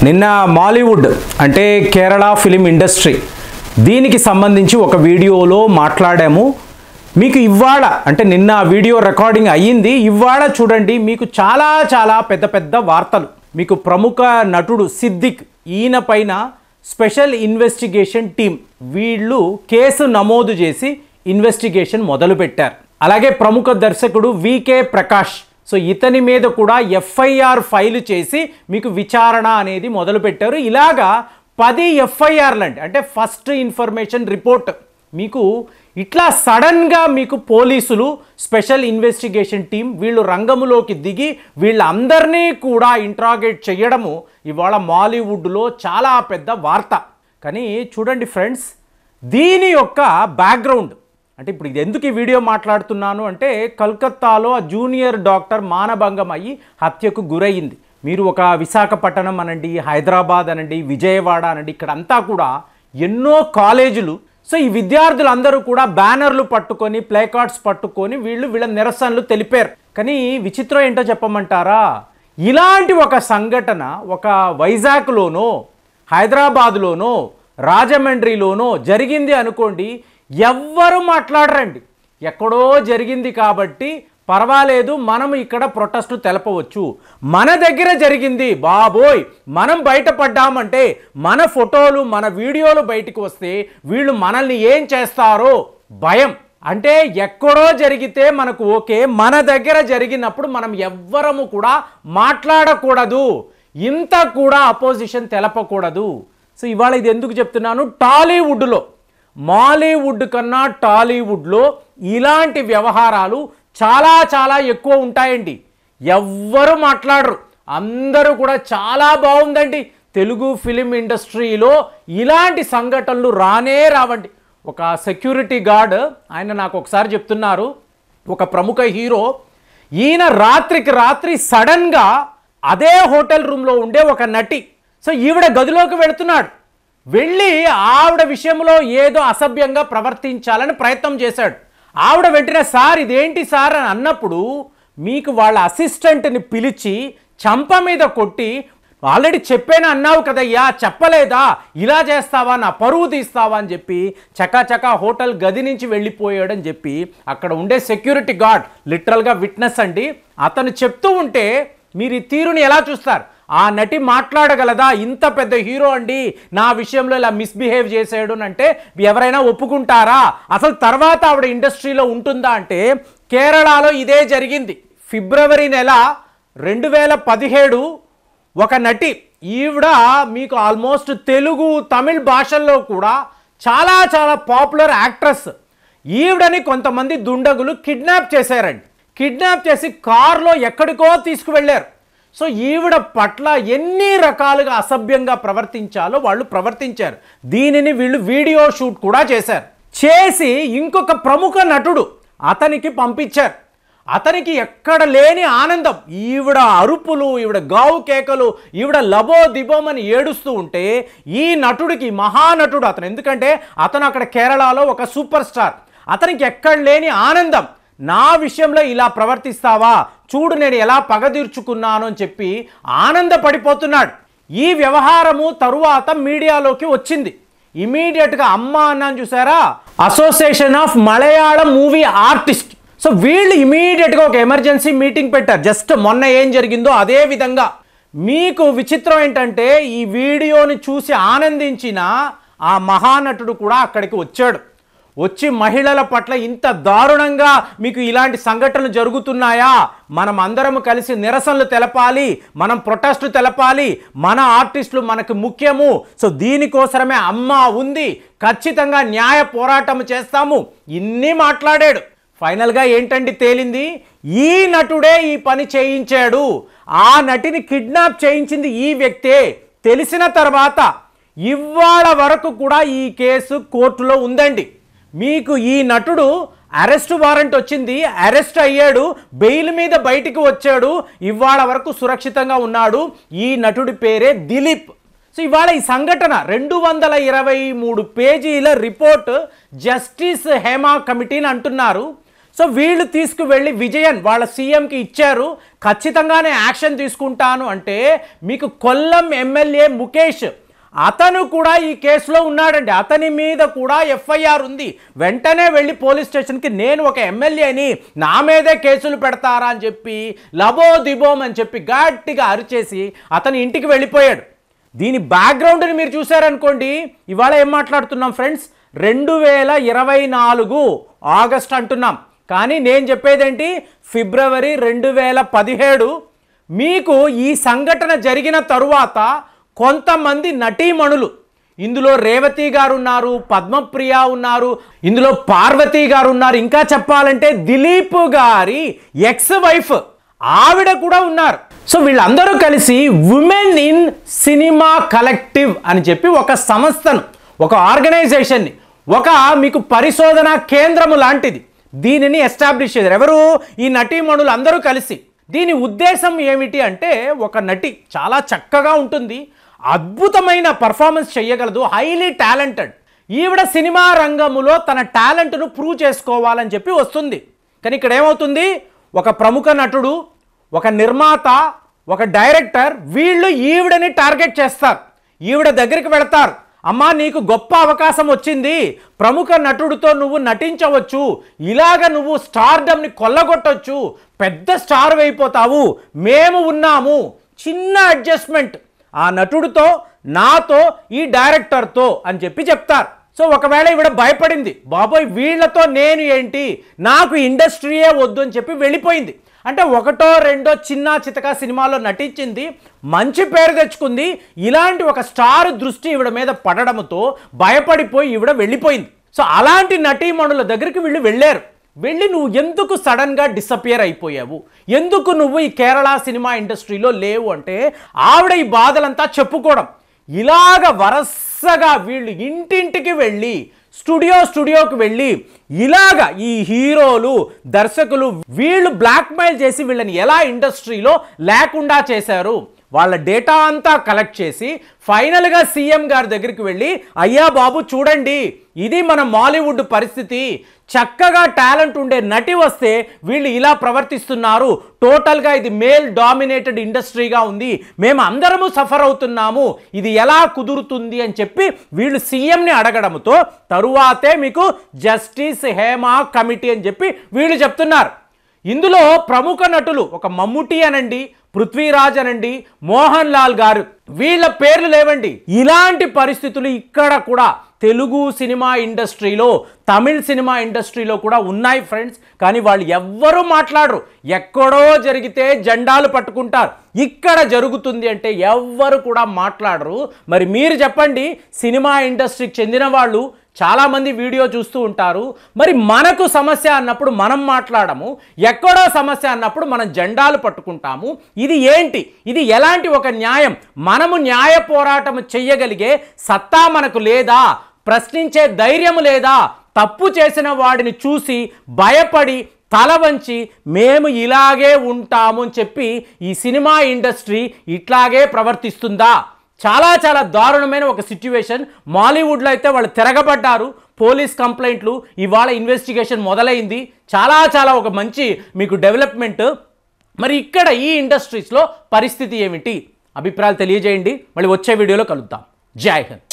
నిన్న మాలీవుడ్ అంటే Kerala film industry దీనికి సంబంధించి ఒక వీడియోలో మాట్లాడాము. మీకు ఇవాళ అంటే నిన్న వీడియో రికార్డింగ్ అయ్యింది, ఇవాళ చూడండి మీకు చాలా పెద్ద పెద్ద వార్తలు. మీకు ప్రముఖ నటుడు సిద్దిక్ ఈయన పైన స్పెషల్ ఇన్వెస్టిగేషన్ టీం వీళ్ళు కేసు నమోదు చేసి ఇన్వెస్టిగేషన్ మొదలుపెట్టారు. అలాగే ప్రముఖ దర్శకుడు వికే ప్రకాష్, సో ఇతని మీద కూడా ఎఫ్ఐఆర్ ఫైల్ చేసి మీకు విచారణ అనేది మొదలుపెట్టారు. ఇలాగా 10 ఎఫ్ఐఆర్లు అంటే ఫస్ట్ ఇన్ఫర్మేషన్ రిపోర్ట్ మీకు ఇట్లా సడన్గా మీకు పోలీసులు స్పెషల్ ఇన్వెస్టిగేషన్ టీం వీళ్ళు రంగంలోకి దిగి వీళ్ళందరినీ కూడా ఇంట్రాగేట్ చేయడము ఇవాళ మాలీవుడ్లో చాలా పెద్ద వార్త. కానీ చూడండి ఫ్రెండ్స్, దీని యొక్క బ్యాక్గ్రౌండ్ అంటే ఇప్పుడు ఇది ఎందుకు ఈ వీడియో మాట్లాడుతున్నాను అంటే కలకత్తాలో ఆ జూనియర్ డాక్టర్ మానభంగం అయ్యి హత్యకు గురయ్యింది. మీరు ఒక విశాఖపట్నం అనండి, హైదరాబాద్ అనండి, విజయవాడ అనండి, ఇక్కడ అంతా కూడా ఎన్నో కాలేజీలు. సో ఈ విద్యార్థులందరూ కూడా బ్యానర్లు పట్టుకొని ప్లే కార్డ్స్ పట్టుకొని వీళ్ళ నిరసనలు తెలిపారు. కానీ విచిత్రం ఏంటో చెప్పమంటారా, ఇలాంటి ఒక సంఘటన ఒక వైజాగ్లోనో హైదరాబాద్లోనో రాజమండ్రిలోనో జరిగింది అనుకోండి, ఎవ్వరు మాట్లాడరండి. ఎక్కడో జరిగింది కాబట్టి పర్వాలేదు, మనం ఇక్కడ ప్రొటెస్టులు తెలపవచ్చు. మన దగ్గర జరిగింది బాబోయ్, మనం బయటపడ్డామంటే మన ఫోటోలు మన వీడియోలు బయటకు వస్తే వీళ్ళు మనల్ని ఏం చేస్తారో భయం. అంటే ఎక్కడో జరిగితే మనకు ఓకే, మన దగ్గర జరిగినప్పుడు మనం ఎవ్వరము కూడా మాట్లాడకూడదు, ఇంత కూడా అపోజిషన్ తెలపకూడదు. సో ఇవాళ ఇది ఎందుకు చెప్తున్నాను, టాలీవుడ్లో మాలీవుడ్ కన్నా టాలీవుడ్లో ఇలాంటి వ్యవహారాలు చాలా ఎక్కువ ఉంటాయండి. ఎవ్వరు మాట్లాడరు, అందరూ కూడా చాలా బాగుందండి తెలుగు ఫిలిం ఇండస్ట్రీలో ఇలాంటి సంఘటనలు రావండి. ఒక సెక్యూరిటీ గార్డ్ ఆయన నాకు ఒకసారి చెప్తున్నారు, ఒక ప్రముఖ హీరో ఈయన రాత్రికి రాత్రి సడన్గా అదే హోటల్ రూమ్లో ఉండే ఒక నటి, సో ఈవిడ గదిలోకి వెళుతున్నాడు. వెళ్ళి ఆవిడ విషయంలో ఏదో అసభ్యంగా ప్రవర్తించాలని ప్రయత్నం చేశాడు. ఆవిడ వెంటనే సార్ ఇదేంటి సార్ అని అన్నప్పుడు మీకు వాళ్ళ అసిస్టెంట్ని పిలిచి చంప మీద కొట్టి, ఆల్రెడీ చెప్పాను అన్నావు కదయ్యా, చెప్పలేదా, ఇలా చేస్తావా, నా పరువు తీస్తావా అని చెప్పి చకాచకా హోటల్ గది నుంచి వెళ్ళిపోయాడని చెప్పి అక్కడ ఉండే సెక్యూరిటీ గార్డ్ లిటరల్గా విట్నెస్ అండి. అతను చెప్తూ ఉంటే మీరు ఈ తీరుని ఎలా చూస్తారు? ఆ నటి మాట్లాడగలదా? ఇంత పెద్ద హీరో అండి నా విషయంలో ఇలా మిస్బిహేవ్ చేసాడు అంటే ఎవరైనా ఒప్పుకుంటారా? అసలు తర్వాత ఆవిడ ఇండస్ట్రీలో ఉంటుందా అంటే కేరళలో ఇదే జరిగింది. ఫిబ్రవరి నెల 2017 ఒక నటి, ఈవిడ మీకు ఆల్మోస్ట్ తెలుగు తమిళ్ భాషల్లో కూడా చాలా పాపులర్ యాక్ట్రెస్. ఈవిడని కొంతమంది దుండగులు కిడ్నాప్ చేశారండి. కిడ్నాప్ చేసి కారులో ఎక్కడికో తీసుకువెళ్ళారు. సో ఈవిడ పట్ల ఎన్ని రకాలుగా అసభ్యంగా ప్రవర్తించాలో వాళ్ళు ప్రవర్తించారు. దీనిని వీళ్ళు వీడియో షూట్ కూడా చేసి ఇంకొక ప్రముఖ నటుడు అతనికి పంపించారు. అతనికి ఎక్కడ లేని ఆనందం, ఈవిడ అరుపులు, ఈవిడ గావు కేకలు, ఈవిడ లబో దిబోమని ఏడుస్తూ ఉంటే ఈ నటుడికి, మహానటుడు అతను, ఎందుకంటే అతను అక్కడ కేరళలో ఒక సూపర్ స్టార్, అతనికి ఎక్కడ లేని ఆనందం, నా విషయంలో ఇలా ప్రవర్తిస్తావా, చూడు నేను ఎలా పగ తీర్చుకున్నాను అని చెప్పి ఆనందపడిపోతున్నాడు. ఈ వ్యవహారము తరువాత మీడియాలోకి వచ్చింది. ఇమీడియట్గా అమ్మ అన్నాను చూసారా, association of Malayalam movie artist, so వీళ్ళు ఇమీడియట్గా ఒక ఎమర్జెన్సీ మీటింగ్ పెట్టారు. జస్ట్ మొన్న ఏం జరిగిందో అదే విధంగా. మీకు విచిత్రం ఏంటంటే ఈ వీడియోని చూసి ఆనందించిన ఆ మహానటుడు కూడా అక్కడికి వచ్చి మహిళల పట్ల ఇంత దారుణంగా మీకు ఇలాంటి సంఘటనలు జరుగుతున్నాయా, మనం అందరము కలిసి నిరసనలు తెలపాలి, మనం ప్రొటెస్ట్ తెలపాలి, మన ఆర్టిస్టులు మనకు ముఖ్యము, సో దీనికోసమే అమ్మ ఉంది, ఖచ్చితంగా న్యాయ పోరాటం చేస్తాము, ఇన్ని మాట్లాడాడు. ఫైనల్గా ఏంటండి తేలింది, ఈ నటుడే ఈ పని చేయించాడు, ఆ నటిని కిడ్నాప్ చేయించింది ఈ వ్యక్తే. తెలిసిన తర్వాత ఇవాళ వరకు కూడా ఈ కేసు కోర్టులో ఉందండి. మీకు ఈ నటుడు అరెస్ట్ వారెంట్ వచ్చింది, అరెస్ట్ అయ్యాడు, బెయిల్ మీద బయటికి వచ్చాడు, ఇవాళ వరకు సురక్షితంగా ఉన్నాడు. ఈ నటుడి పేరే దిలీప్. సో ఇవాళ ఈ సంఘటన 223 పేజీల రిపోర్ట్ జస్టిస్ హేమా కమిటీని అంటున్నారు. సో వీళ్ళు తీసుకువెళ్ళి విజయన్ వాళ్ళ సీఎంకి ఇచ్చారు, ఖచ్చితంగానే యాక్షన్ తీసుకుంటాను అంటే మీకు కొల్లం ఎమ్మెల్యే ముఖేష్ అతను కూడా ఈ కేసులో ఉన్నాడండి. అతని మీద కూడా ఎఫ్ఐఆర్ ఉంది. వెంటనే వెళ్ళి పోలీస్ స్టేషన్కి నేను ఒక ఎమ్మెల్యేని, నా మీదే కేసులు పెడతారా అని చెప్పి లబో దిబోమ్ అని చెప్పి గట్టిగా అరిచేసి అతని ఇంటికి వెళ్ళిపోయాడు. దీని బ్యాక్గ్రౌండ్ని మీరు చూసారనుకోండి, ఇవాళ ఏం మాట్లాడుతున్నాం ఫ్రెండ్స్, 2024 ఆగస్ట్ అంటున్నాం, కానీ నేను చెప్పేదేంటి ఫిబ్రవరి 2017. మీకు ఈ సంఘటన జరిగిన తరువాత కొంతమంది నటీమణులు, ఇందులో రేవతి గారు ఉన్నారు, పద్మప్రియ ఉన్నారు, ఇందులో పార్వతి గారు ఉన్నారు, ఇంకా చెప్పాలంటే దిలీప్ గారి ఎక్స్ వైఫ్ ఆవిడ కూడా ఉన్నారు. సో వీళ్ళందరూ కలిసి ఉమెన్ ఇన్ సినిమా కలెక్టివ్ అని చెప్పి ఒక సంస్థను, ఒక ఆర్గనైజేషన్ని, ఒక మీకు పరిశోధన కేంద్రము లాంటిది దీనిని ఎస్టాబ్లిష్ చేశారు. ఎవరు? ఈ నటీమణులు అందరూ కలిసి. దీని ఉద్దేశం ఏమిటి అంటే, ఒక నటి చాలా చక్కగా ఉంటుంది, అద్భుతమైన పర్ఫార్మెన్స్ చేయగలదు, హైలీ టాలెంటెడ్, ఈవిడ సినిమా రంగములో తన టాలెంట్ను ప్రూవ్ చేసుకోవాలని చెప్పి వస్తుంది. కానీ ఇక్కడ ఏమవుతుంది, ఒక ప్రముఖ నటుడు, ఒక నిర్మాత, ఒక డైరెక్టర్ వీళ్ళు ఈవిడని టార్గెట్ చేస్తారు. ఈవిడ దగ్గరికి వెళతారు, అమ్మా నీకు గొప్ప అవకాశం వచ్చింది, ప్రముఖ నటుడితో నువ్వు నటించవచ్చు, ఇలాగ నువ్వు స్టార్డమ్ని కొల్లగొట్టవచ్చు, పెద్ద స్టార్ అయిపోతావు, మేము ఉన్నాము, చిన్న అడ్జస్ట్మెంట్ ఆ నటుడితో, నాతో, ఈ డైరెక్టర్తో అని చెప్పి చెప్తారు. సో ఒకవేళ ఈవిడ భయపడింది, బాబోయ్ వీళ్ళతో నేను ఏంటి, నాకు ఇండస్ట్రీయే వద్దు అని చెప్పి వెళ్ళిపోయింది. అంటే ఒకటో రెండో చిన్న చితక సినిమాలో నటించింది, మంచి పేరు తెచ్చుకుంది, ఇలాంటి ఒక స్టార్ దృష్టి ఈవిడ మీద పడడంతో భయపడిపోయి ఈవిడ వెళ్ళిపోయింది. సో అలాంటి నటీమణుల దగ్గరికి వీళ్ళు వెళ్ళారు. వెళ్ళి నువ్వు ఎందుకు సడన్గా డిసపియర్ అయిపోయావు, ఎందుకు నువ్వు ఈ కేరళ సినిమా ఇండస్ట్రీలో లేవు అంటే ఆవిడ ఈ బాధలంతా చెప్పుకోవడం. ఇలాగ వరసగా వీళ్ళు ఇంటింటికి వెళ్ళి, స్టూడియోకి వెళ్ళి, ఇలాగ ఈ హీరోలు, దర్శకులు వీళ్ళు బ్లాక్మెయిల్ చేసి వీళ్ళని ఎలా ఇండస్ట్రీలో లేకుండా చేశారు, వాళ్ళ డేటా అంతా కలెక్ట్ చేసి ఫైనల్గా సీఎం గారి దగ్గరికి వెళ్ళి, అయ్యా బాబు చూడండి ఇది మన మాలీవుడ్ పరిస్థితి, చక్కగా టాలెంట్ ఉండే నటి వస్తే వీళ్ళు ఇలా ప్రవర్తిస్తున్నారు, టోటల్గా ఇది మేల్ డామినేటెడ్ ఇండస్ట్రీగా ఉంది, మేము అందరము సఫర్ అవుతున్నాము, ఇది ఎలా కుదురుతుంది అని చెప్పి వీళ్ళు సీఎంని అడగడంతో తరువాతే మీకు జస్టిస్ హేమా కమిటీ అని చెప్పి వీళ్ళు చెప్తున్నారు. ఇందులో ప్రముఖ నటులు ఒక మమ్ముటి అనండి, పృథ్వీరాజ్ అనండి, మోహన్ లాల్ గారు, వీళ్ళ పేర్లు లేవండి. ఇలాంటి పరిస్థితులు ఇక్కడ కూడా తెలుగు సినిమా ఇండస్ట్రీలో, తమిళ్ సినిమా ఇండస్ట్రీలో కూడా ఉన్నాయి ఫ్రెండ్స్. కానీ వాళ్ళు ఎవ్వరూ మాట్లాడరు. ఎక్కడో జరిగితే జెండాలు పట్టుకుంటారు, ఇక్కడ జరుగుతుంది అంటే ఎవ్వరు కూడా మాట్లాడరు. మరి మీరు చెప్పండి, సినిమా ఇండస్ట్రీకి చెందిన వాళ్ళు చాలామంది వీడియో చూస్తూ ఉంటారు, మరి మనకు సమస్య అన్నప్పుడు మనం మాట్లాడము, ఎక్కడో సమస్య అన్నప్పుడు మనం జెండాలు పట్టుకుంటాము. ఇది ఏంటి, ఇది ఎలాంటి ఒక న్యాయం? మనము న్యాయ పోరాటం చెయ్యగలిగే సత్తా మనకు లేదా, ప్రశ్నించే ధైర్యము లేదా, తప్పు చేసిన వాడిని చూసి భయపడి తల వంచి మేము ఇలాగే ఉంటాము అని చెప్పి ఈ సినిమా ఇండస్ట్రీ ఇట్లాగే ప్రవర్తిస్తుందా? చాలా చాలా దారుణమైన ఒక సిచ్యువేషన్. మాలీవుడ్లో అయితే వాళ్ళు తిరగబడ్డారు, పోలీస్ కంప్లైంట్లు, ఇవాళ ఇన్వెస్టిగేషన్ మొదలైంది, చాలా చాలా ఒక మంచి మీకు డెవలప్మెంట్. మరి ఇక్కడ ఈ ఇండస్ట్రీస్లో పరిస్థితి ఏమిటి? అభిప్రాయాలు తెలియజేయండి. మళ్ళీ వచ్చే వీడియోలో కలుద్దాం. జై హింద్.